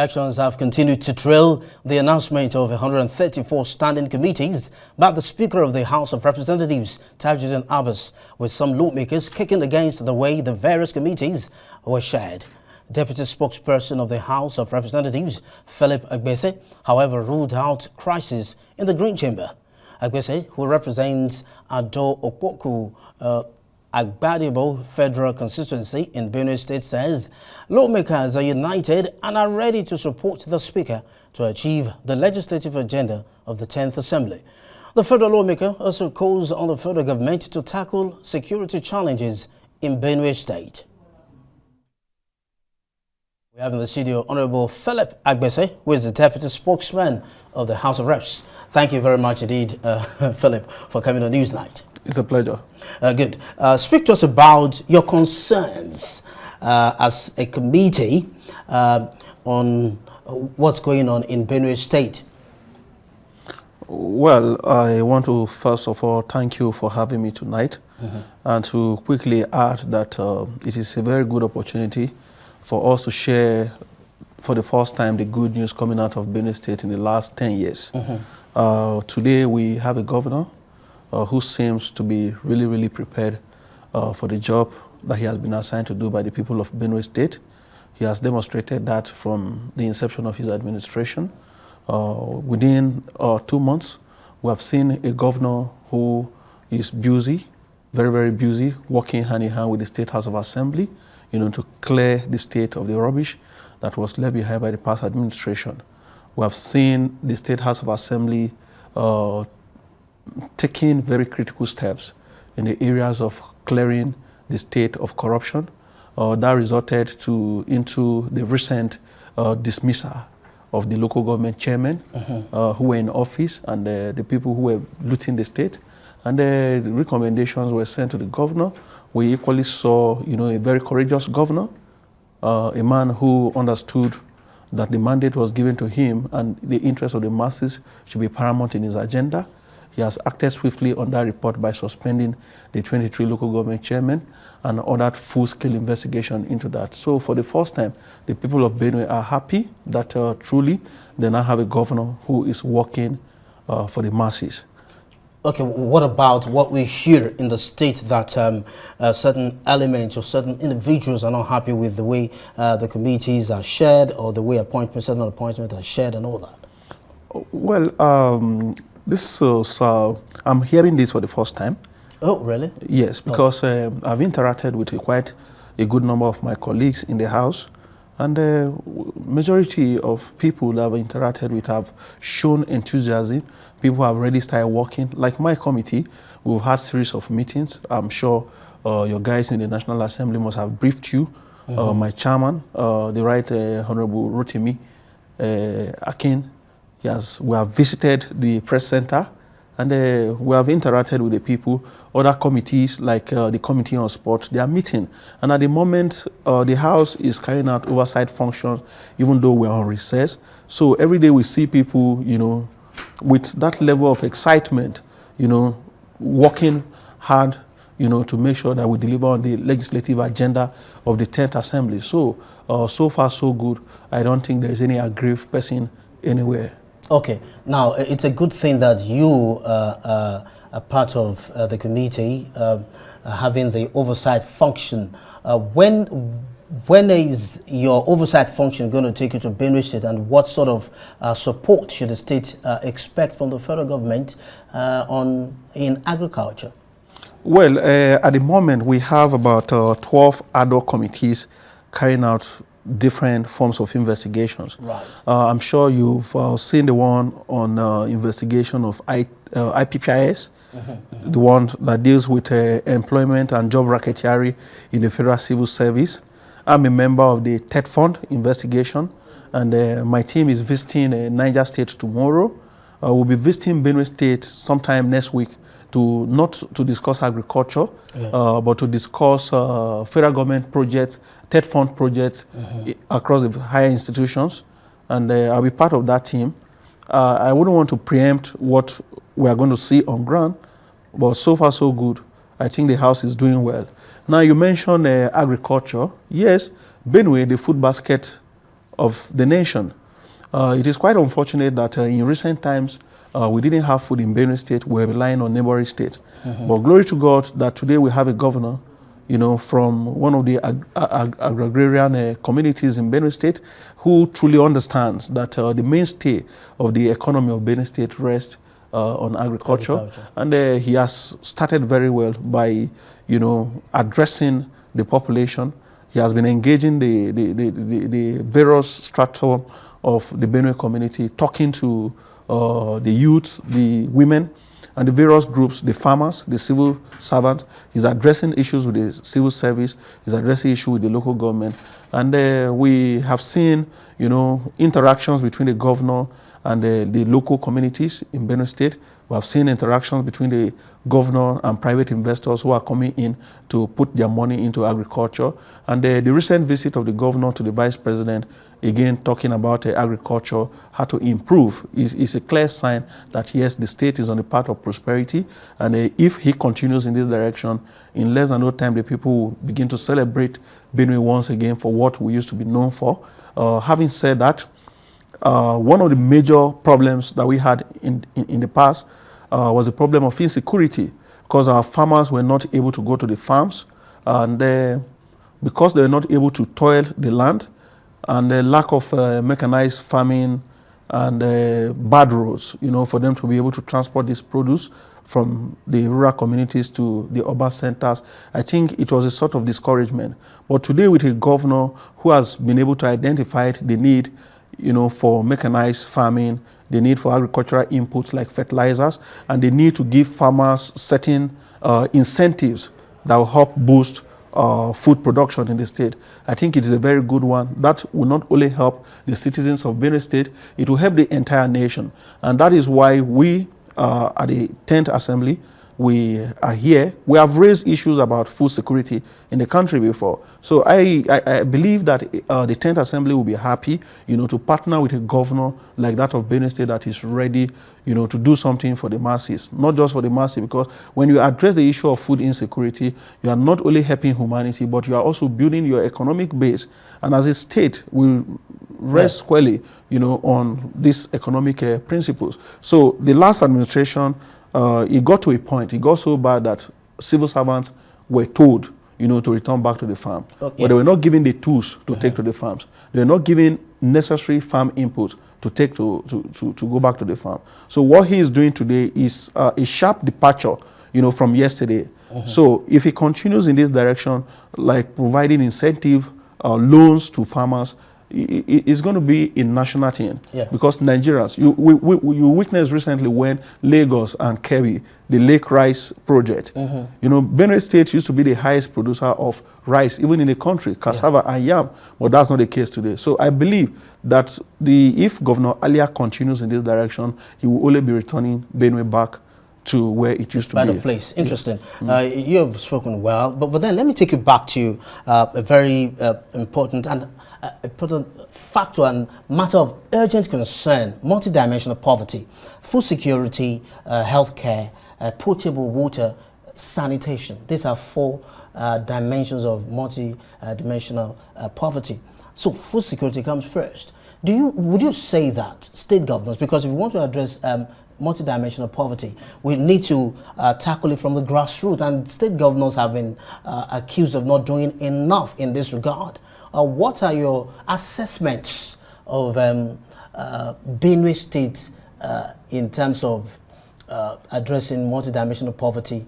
Reactions have continued to trail the announcement of 134 standing committees by the Speaker of the House of Representatives, Agbese, with some lawmakers kicking against the way the various committees were shared. Deputy spokesperson of the House of Representatives, Phillip Agbese, however, ruled out crisis in the Green Chamber. Agbese, who represents Ado Okpoku, Agbese Federal Constituency in Benue State, says lawmakers are united and are ready to support the Speaker to achieve the legislative agenda of the 10th Assembly. The federal lawmaker also calls on the federal government to tackle security challenges in Benue State. We have in the studio Honorable Phillip Agbese, who is the Deputy Spokesman of the House of Reps. Thank you very much indeed, Phillip, for coming on Newsnight. It's a pleasure. Good. Speak to us about your concerns as a committee on what's going on in Benue State. Well, I want to first of all thank you for having me tonight, and to quickly add that it is a very good opportunity for us to share for the first time the good news coming out of Benue State in the last 10 years. Today we have a governor who seems to be really prepared for the job that he has been assigned to do by the people of Benue State. He has demonstrated that from the inception of his administration. Within 2 months, we have seen a governor who is busy, very busy, working hand in hand with the State House of Assembly, to clear the state of the rubbish that was left behind by the past administration. We have seen the State House of Assembly taking very critical steps in the areas of clearing the state of corruption. That resulted into the recent dismissal of the local government chairmen who were in office and the people who were looting the state. And the recommendations were sent to the governor. We equally saw, a very courageous governor, a man who understood that the mandate was given to him and the interest of the masses should be paramount in his agenda. He has acted swiftly on that report by suspending the 23 local government chairmen and ordered full-scale investigation into that. So for the first time, the people of Benue are happy that truly they now have a governor who is working for the masses. Okay, what about what we hear in the state that certain elements or certain individuals are not happy with the way the committees are shared or the way certain appointments are shared and all that? Well, I'm hearing this for the first time. Oh, really? Yes, because I've interacted with quite a good number of my colleagues in the House, and the majority of people that I've interacted with have shown enthusiasm. People have already started working. Like my committee, we've had a series of meetings. I'm sure your guys in the National Assembly must have briefed you. My chairman, the Right Honorable Rotimi Akin, we have visited the press center and we have interacted with the people. Other committees like the Committee on Sport, they are meeting. And at the moment, the House is carrying out oversight functions even though we're on recess. So every day we see people, with that level of excitement, working hard, to make sure that we deliver on the legislative agenda of the 10th Assembly. So, so far so good. I don't think there is any aggrieved person anywhere. Okay, now it's a good thing that you are part of the committee having the oversight function. When is your oversight function going to take you to Benue State, and what sort of support should the state expect from the federal government in agriculture? Well, at the moment we have about 12 ad hoc committees carrying out different forms of investigations. Right. I'm sure you've seen the one on investigation of IPPIS, the one that deals with employment and job racketeering in the Federal Civil Service. I'm a member of the TED Fund investigation, and my team is visiting Niger State tomorrow. We'll be visiting Benue State sometime next week not to discuss agriculture, but to discuss federal government projects, TED Fund projects across the higher institutions, and I'll be part of that team. I wouldn't want to preempt what we are going to see on ground, but so far so good. I think the House is doing well. Now you mentioned agriculture. Yes, Benue, the food basket of the nation. It is quite unfortunate that in recent times, we didn't have food in Benue State. We were relying on neighboring states. But glory to God that today we have a governor, from one of the agrarian communities in Benue State, who truly understands that the mainstay of the economy of Benue State rests on agriculture. And he has started very well by, addressing the population. He has been engaging the various strata of the Benue community, talking to the youth, the women, and the various groups, the farmers, the civil servants. He's addressing issues with the civil service. He's addressing issues with the local government. And we have seen, interactions between the governor and the local communities in Benue State. We have seen interactions between the governor and private investors who are coming in to put their money into agriculture. And the recent visit of the governor to the vice president, again talking about agriculture, how to improve, is a clear sign that yes, the state is on the path of prosperity. And if he continues in this direction, in less than no time, the people will begin to celebrate Benue once again for what we used to be known for. Having said that, one of the major problems that we had in the past was the problem of insecurity, because our farmers were not able to go to the farms, and because they were not able to toil the land, and the lack of mechanized farming and bad roads, for them to be able to transport this produce from the rural communities to the urban centers. I think it was a sort of discouragement. But today, with a governor who has been able to identify the need, for mechanized farming, the need for agricultural inputs like fertilizers, and the need to give farmers certain incentives that will help boost food production in the state. I think it is a very good one. That will not only help the citizens of Benue State, it will help the entire nation. And that is why we, at the 10th Assembly, we are here. We have raised issues about food security in the country before. So I believe that the 10th Assembly will be happy, to partner with a governor like that of Benue State that is ready, to do something for the masses. Not just for the masses, because when you address the issue of food insecurity, you are not only helping humanity, but you are also building your economic base. And as a state, we rest squarely, on these economic principles. So the last administration, it got to a point, it got so bad that civil servants were told, to return back to the farm. But they were not given the tools to take to the farms. They were not given necessary farm inputs to take to go back to the farm. So what he is doing today is a sharp departure, from yesterday. So if he continues in this direction, like providing incentive loans to farmers, it's going to be a national thing. Because Nigerians, you witnessed recently when Lagos and Kebbi, the Lake Rice project, Benue State used to be the highest producer of rice, even in the country, cassava and yam, but that's not the case today. So I believe that if Governor Alia continues in this direction, he will only be returning Benue back to where it used to be. Better place. Interesting. You have spoken well, but then let me take you back to a very important factor and matter of urgent concern: multidimensional poverty, food security, healthcare, potable water, sanitation. These are four dimensions of multidimensional poverty. So food security comes first. Would you say that state governors, because if we want to address multidimensional poverty, we need to tackle it from the grassroots, and state governors have been accused of not doing enough in this regard. What are your assessments of Benue State in terms of addressing multidimensional poverty,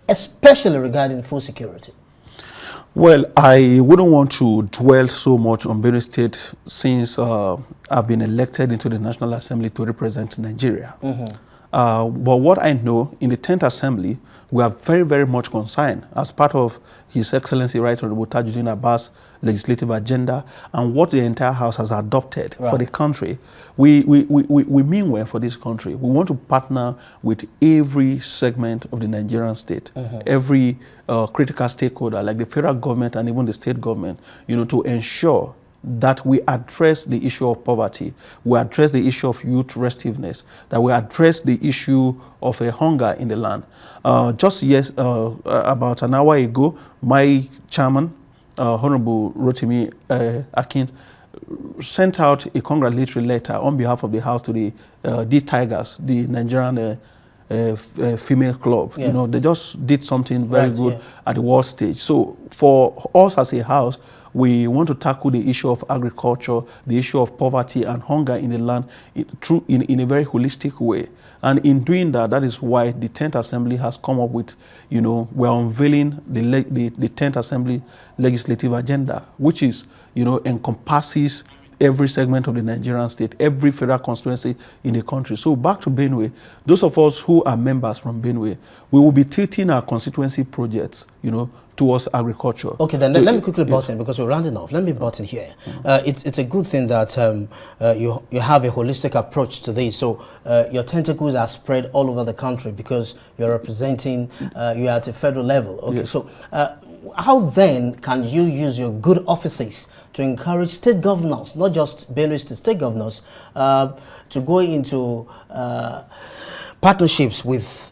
especially regarding food security? Well, I wouldn't want to dwell so much on Benue State since I've been elected into the National Assembly to represent Nigeria. But what I know, in the 10th Assembly, we are very, very much concerned as part of His Excellency Right Honorable Tajuddin Abbas' legislative agenda and what the entire House has adopted for the country. We mean well for this country. We want to partner with every segment of the Nigerian state, every critical stakeholder, like the federal government and even the state government, to ensure that we address the issue of poverty, we address the issue of youth restiveness, that we address the issue of hunger in the land. Just about an hour ago, my chairman, Honorable Rotimi Akin, sent out a congratulatory letter on behalf of the House to the Tigers, the Nigerian female club. Yeah. You know, they just did something very Right, good yeah. at the world stage. So for us as a house, we want to tackle the issue of agriculture, the issue of poverty and hunger in the land in a very holistic way. And in doing that, that is why the 10th Assembly has come up with, you know, we're unveiling the 10th Assembly legislative agenda, which is, you know, encompasses every segment of the Nigerian state, every federal constituency in the country. So back to Benue, those of us who are members from Benue, we will be tilting our constituency projects, you know, towards agriculture. Okay, then let me quickly butt in because we're rounding off. Let me butt in here. It's a good thing that you have a holistic approach to this. So your tentacles are spread all over the country because you're representing, you're at a federal level. Okay, Yes. so how then can you use your good offices to encourage state governors, not just Benue state governors, to go into partnerships with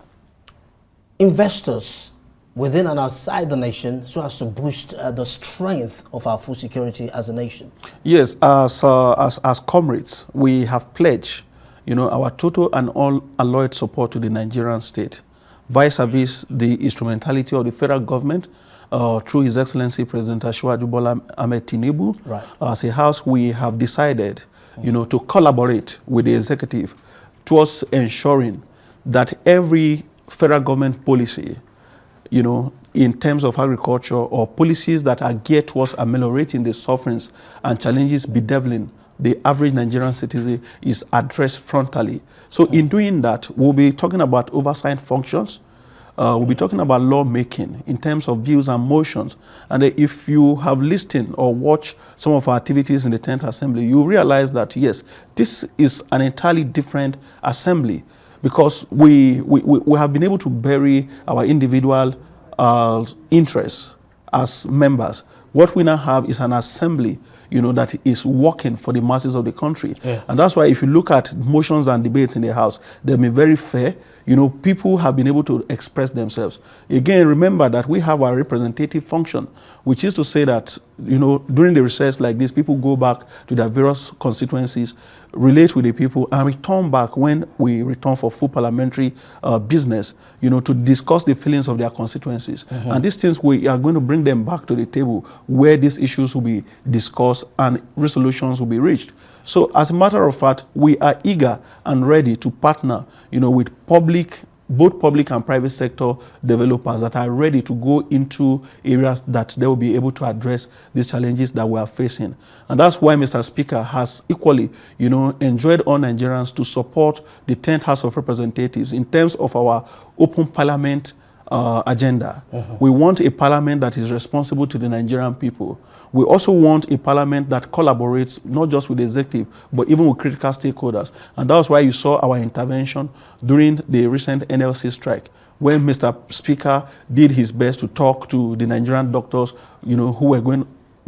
investors within and outside the nation so as to boost the strength of our food security as a nation? Yes, as comrades, we have pledged, you know, our total and all alloyed support to the Nigerian state, vis-a-vis the instrumentality of the federal government through His Excellency President Asiwaju Bola Ahmed Tinubu. Right. As a house, we have decided, you know, to collaborate with the executive towards ensuring that every federal government policy, you know, in terms of agriculture or policies that are geared towards ameliorating the sufferings and challenges bedeviling the average Nigerian citizen is addressed frontally. So in doing that, we'll be talking about oversight functions. We'll be talking about lawmaking in terms of bills and motions. And if you have listened or watched some of our activities in the 10th Assembly, you realize that, yes, this is an entirely different assembly because we have been able to bury our individual interests as members. What we now have is an assembly, you know, that is working for the masses of the country. Yeah. And that's why if you look at motions and debates in the House, they've been very fair. You know, people have been able to express themselves. Again, remember that we have our representative function, which is to say that, you know, during the recess like this, people go back to their various constituencies, relate with the people, and return back when we return for full parliamentary business, you know, to discuss the feelings of their constituencies. And these things, we are going to bring them back to the table where these issues will be discussed and resolutions will be reached. So as a matter of fact, we are eager and ready to partner, you know, with both public and private sector developers that are ready to go into areas that they will be able to address these challenges that we are facing. And that's why Mr. Speaker has equally, you know, enjoyed all Nigerians to support the 10th House of Representatives in terms of our open parliament agenda. We want a parliament that is responsible to the Nigerian people. We also want a parliament that collaborates not just with the executive, but even with critical stakeholders. And that's why you saw our intervention during the recent NLC strike, when Mr. Speaker did his best to talk to the Nigerian doctors, you know, who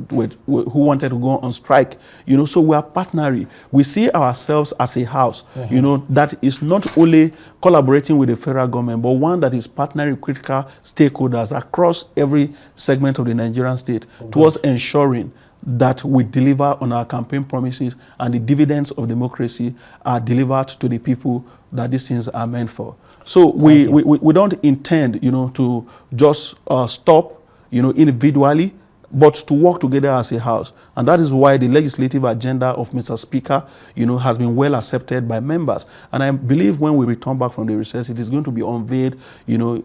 wanted to go on strike, you know. So we are partnering. We see ourselves as a house, you know, that is not only collaborating with the federal government, but one that is partnering with critical stakeholders across every segment of the Nigerian state towards ensuring that we deliver on our campaign promises and the dividends of democracy are delivered to the people that these things are meant for. So we don't intend, you know, to just stop, you know, individually, but to work together as a house. And that is why the legislative agenda of Mr. Speaker, you know, has been well accepted by members. And I believe when we return back from the recess, it is going to be unveiled, you know,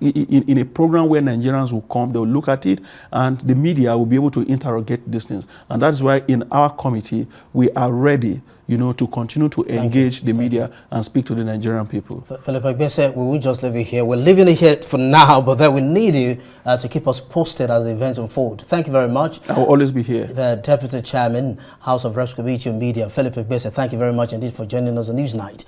in a program where Nigerians will come, they will look at it, and the media will be able to interrogate these things. And that is why in our committee, we are ready, you know, to continue to engage the media and speak to the Nigerian people. Phillip Agbese, we will just leave it here. We're leaving it here for now, but then we need you to keep us posted as the events unfold. Thank you very much. I will always be here. The Deputy Chairman, House of Reps Committee on Media, Phillip Agbese, thank you very much indeed for joining us on Newsnight.